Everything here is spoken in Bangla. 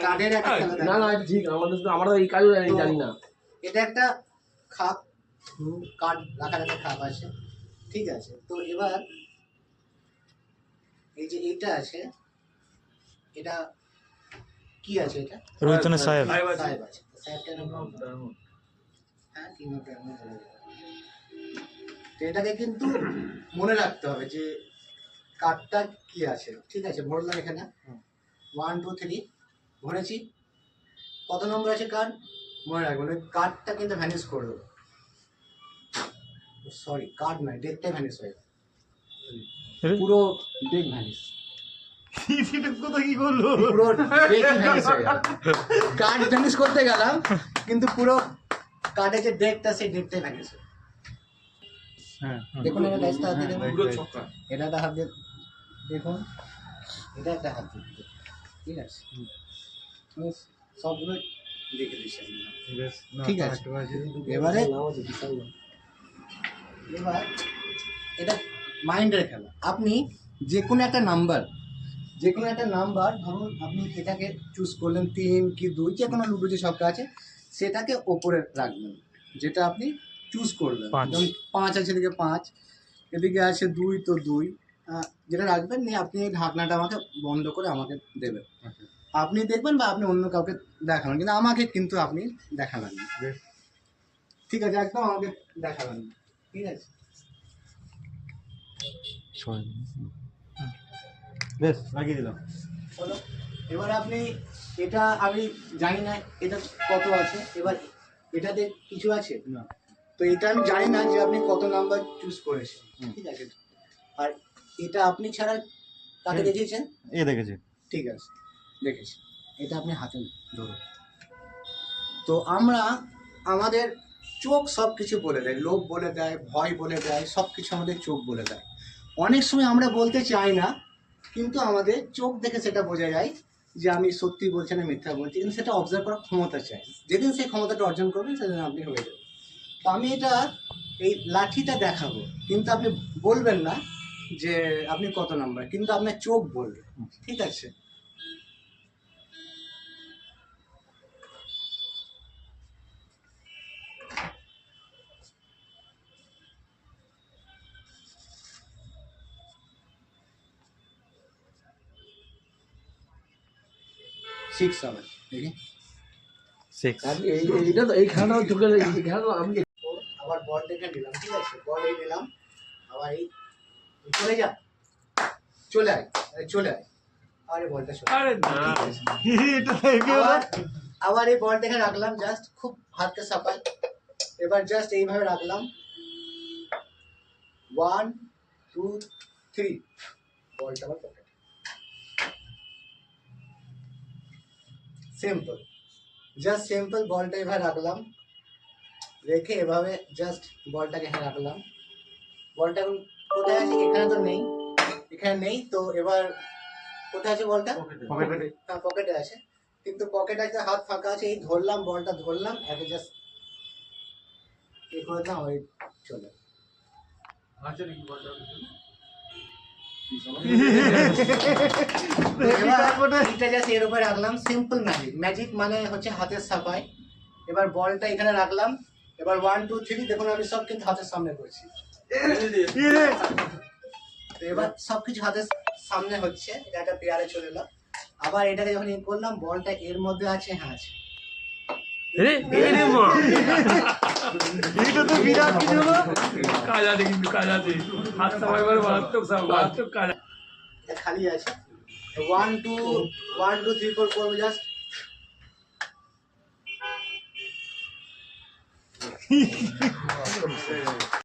কার্ডের একটা খেলা না দেখো। না ঠিক আমরা এই কাজ জানি না। এটা একটা খাপ, কার্ড রাখার একটা খাপ আছে, ঠিক আছে। তো এবার এই যে এইটা আছে, এটা কি আছে? এটা রোহিতনের সাহেব সাহেব আছে। সাহেবটা হ্যাঁ, কিং অফ ডায়মন্ড বলা যায়। তো এটাকে কিন্তু মনে রাখতে হবে যে কার্ডটা কি আছে, ঠিক আছে। ভরলাম এখানে 1 2 3 ভরেছি। কত নম্বর আছে কার্ড মনে রাখবেন। ওই কার্ডটা কিন্তু ভ্যানিশ করবে, সরি কার্ড নয়, ডেকটা ভ্যানিশ হয়ে যাবে, পুরো ডেক ভ্যানিশ, কথা কি করলো পুরো ডেক ভ্যানিশ হয়ে যাবে। কার্ড ভ্যানিশ করতে গেলাম কিন্তু পুরো কার্ডের যে ডেকটা সেই ডেকটাই ভ্যানিশ হয়ে। হ্যাঁ দেখুন এটা ডাইসটা হাত দিয়ে দেখুন, পুরো ছক্কা। এটা একটা হাত দিয়ে দেখুন, এটা একটা হাত দিয়ে দেখুন, ঠিক আছে। আমি সবগুলো দেখে দিচ্ছি আপনারা। ঠিক আছে। এবারে এবার এটা মাইন্ডের খেলা। আপনি যে কোনো একটা নাম্বার, ধরুন আপনি এটাকে চুজ করলেন 3 কি 2, যে কোনো লুডো যে ছক্কা আছে সেটাকে ওপরে রাখবেন, যেটা আপনি চুজ করবেন। পাঁচ। যেমন 5 আছে, এদিকে 5, এদিকে আছে 2, তো 2 যেটা রাখবেন নিয়ে আপনি এই ঢাকনাটা আমাকে বন্ধ করে আমাকে দেবেন। আপনি দেখবেন বা আপনি অন্য কাউকে দেখাবেন, কিন্তু আমাকে কিন্তু আপনি দেখাবেন না, ঠিক আছে? একদম আমাকে দেখাবেন না, ঠিক আছে? বেশ লাগিয়ে দিলাম। হলো। এবার আপনি এটা, আমি জানি না এটা কত আছে, এবার এটাতে কিছু আছে না, তো এটা আমি জানি না যে আপনি কত নাম্বার চুজ করেছেন, ঠিক আছে। আর এটা আপনি ছাড়া কাকে দেখিয়েছেন? এ দেখেছি। ঠিক আছে, দেখেছি। এটা আপনি হাতে ধরুন। তো আমরা আমাদের চোখ সব কিছু বলে দেয়, লোভ বলে দেয়, ভয় বলে দেয়, সব কিছু আমাদের চোখ বলে দেয়। অনেক সময় আমরা বলতে চাই না, কিন্তু আমাদের চোখ দেখে সেটা বোঝা যায় যে আমি সত্যি বলছি না মিথ্যা বলছি, কিন্তু সেটা অবজার্ভ করার ক্ষমতা চাই। যেদিন সেই ক্ষমতাটা অর্জন করবেন সেদিন আপনি হয়ে যাবেন। তো আমি এটা এই লাঠিটা দেখাবো, কিন্তু আপনি বলবেন না যে আপনি কত নাম্বার, কিন্তু আপনার চোখ বলবে, ঠিক আছে? সিক্স হবে, দেখি। 6 এইটা তো এই খেলাটা চোখে এই খেলাটা আমি আবার বল দেখে নিলাম, ঠিক আছে। বল এই নিলাম, আবার এই চলে যা, চলে আয়, চলে আয়। আরে বলটা চলে আরে না আবার আবার এই বল দেখে রাখলাম, জাস্ট খুব হাতকে সাপাই। এবার জাস্ট এইভাবে রাখলাম, 1 2 3, বলটা আবার পকেটে। Simple, just simple. বলটা এভাবে রাখলাম, রেখে এভাবে জাস্ট বলটাকে এখানে রাখলাম। বলটা এখন কোথায় আছে? এখানে তো নেই, এখানে নেই। তো এবার কোথায় আছে বলটা? পকেটে। হ্যাঁ, পকেটে আছে, কিন্তু পকেটে একটা হাত ফাঁকা আছে। এই ধরলাম, বলটা ধরলাম, একে জাস্ট এই করে দিলাম, ওই চলে। এবার এটা জাস্ট এর উপরে রাখলাম, সিম্পল ম্যাজিক। ম্যাজিক মানে হচ্ছে হাতের সাফাই। এবার বলটা এখানে রাখলাম, এবার 1 2 3 দেখুন আমি সব কিন্তু হাতের সামনে করছি। তো এবার সবকিছু হাতের সামনে হচ্ছে, এটা একটা পেয়ারে চলে এলো। আবার এটাকে যখন ইয়ে করলাম, বলটা এর মধ্যে আছে, হ্যাঁ আছে। এটা তো বিরাট কিছু হলো। কাজ আছে, কিন্তু কাজ আছে। হাত সবাই বলে মারাত্মক কাজ। এটা খালি আছে। 1 2 1 2 3 4 করবো জাস্ট।